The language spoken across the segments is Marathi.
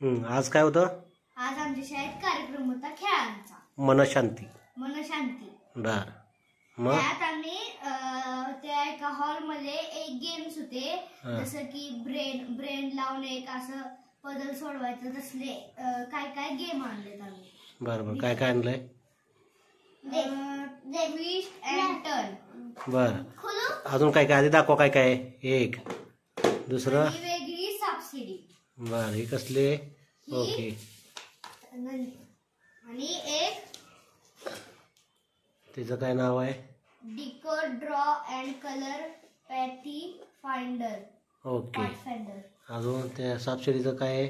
आज काय होतं? आज आमच्या शाळेत कार्यक्रम होता खेळांचा. मनशांती. बर. मग त्यात आम्ही त्या एका हॉल मध्ये एक गेम्स होते, जसं की ब्रेन लावून एक असं पझल सोडवायचं, तसले काय काय गेम आणलेत आम्ही. बर. काय काय आणलंय? Twist and turn. बर. अजून काय काय? आधी दाखवा काय काय. एक दुसरं वेगळी सबसिडी. बर. हे कसले? ओके. आणि एक तिचं काय नाव आहे? Decode draw and colour path finder. Okay. अजून त्या सापशिडीचं काय आहे?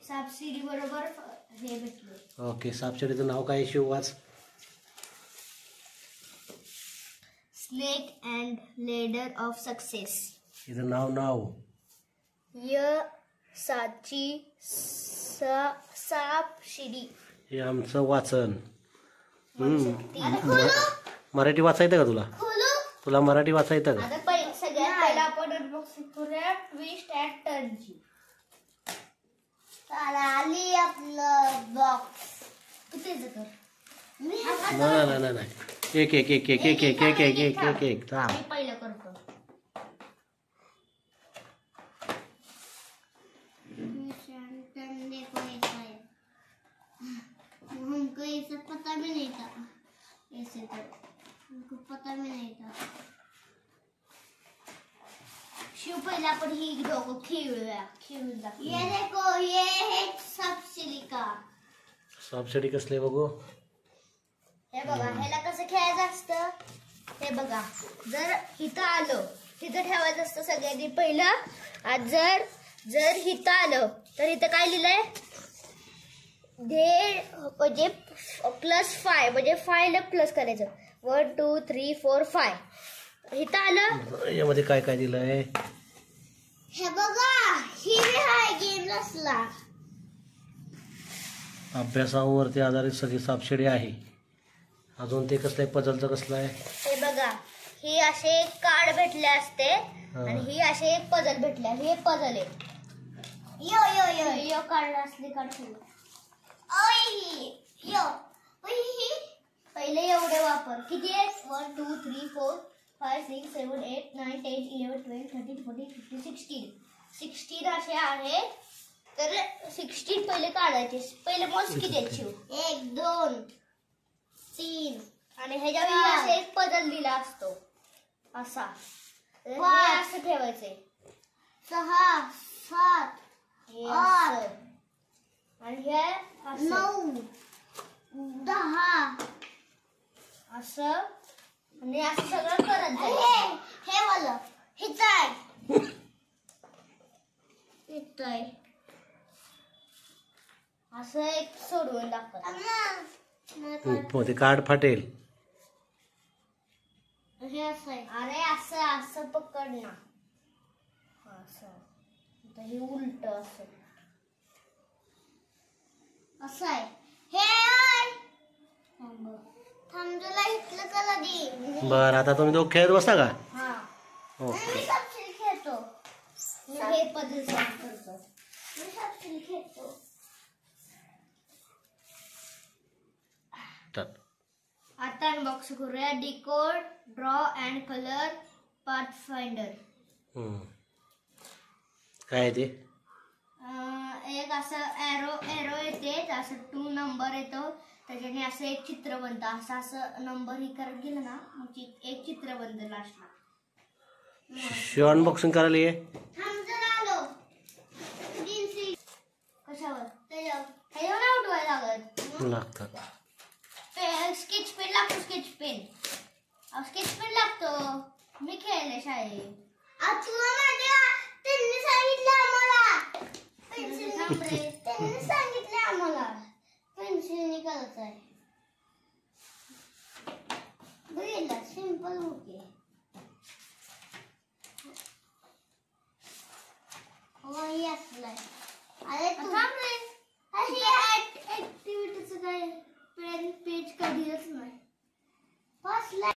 सबसिडी बरोबर हे भेटलं. ओके. सापशिडीचं नाव काय? शिव वाच. Snake and ladder of success. तिचं नाव साची सापशिडी. हे आमचं वाचन. मराठी वाचा येतं का तुला? तुला मराठी वाचा येतं का? सगळ्यात पहिला आपण अनबॉक्सिंग करूया ट्विस्ट अँड टर्नची. आली आपलं बॉक्स. कितीच कर? नाही. एक थांब. पहिलं करतो. हमको ये सब पता भी नहीं था, ऐसे तो हमको पता भी नहीं था. शिव पहिला आपण ही दोघं खेळून दाखव. ये देखो, ये है सबसिडी का. सबसिडी कसले बघू? हे बघा, ह्याला कसं खेळायचं असतं हे बघा. जर इथं आलो, तिथं ठेवायचं असतं सगळ्यांनी पहिलं. आज जर इथं आलं तर इथं काय लिहिलंय? म्हणजे +5 म्हणजे 5 प्लस करायचं. 1 2 3 4 5. इथं आलं. यामध्ये काय काय दिलंय? हे बघा, ही आहे गेम असला. अभ्यासावरती आधारित सगळी सापशिडी आहे. अजून ते कसलं आहे? पझलचं कसलं आहे? हे बघा, ही असे कार्ड भेटले असते आणि ही असे एक पझल भेटले. हे एक पझल आहे. यो कार्ड असले कार्ड. पहिले एवढे वापर. किती आहे? 1 2 3 4 5 6 7 8 9 10 11 12 13 14 15 16. 16 असे आहे. तर 16 पहिले काढायचे. पहिले मोज किती आहेत शिव? 1 2 3. आणि ह्याच्यावर असं एक पझल दिला असतो असा. असं ठेवायचंय. 6 7 8 आणि हे 9 10 असं. आणि असं सगळं करत जायचं. हे वालं हिचं आहे. असं एक सोडवून दाखव. ते कार्ड फाटेल. हे असं आहे. अरे असं पकड ना. असं हे उलट असं आहे. हे थांबला इथलं कला दे. बर. आता तुम्ही दोघं खेळत बसा का? हा. ओके. मी सबसिडी खेळतो. मी हे पझल सॉल्व करतो. मी सबसिडी खेळतो. आता अनबॉक्स करूया decode draw and colour path finder. काय ते? एक असं एरो येते, असं 2 नंबर येतो. त्याच्याने असं एक चित्र बनतं. असं नंबर ही करत गेलं ना, मग एक चित्र बनतं लास्टला. शिव अनबॉक्सिंग करायला ये. आलो कशावर? त्याच्यावर नाही उठवायला लागतं. स्केच पेन लागतो. स्केच पेन लागतो. मी खेळले शाळेत. त्यांनी सांगितलं आम्हाला पेन्सिलने करायचं आहे. बघितलं, सिंपल होते.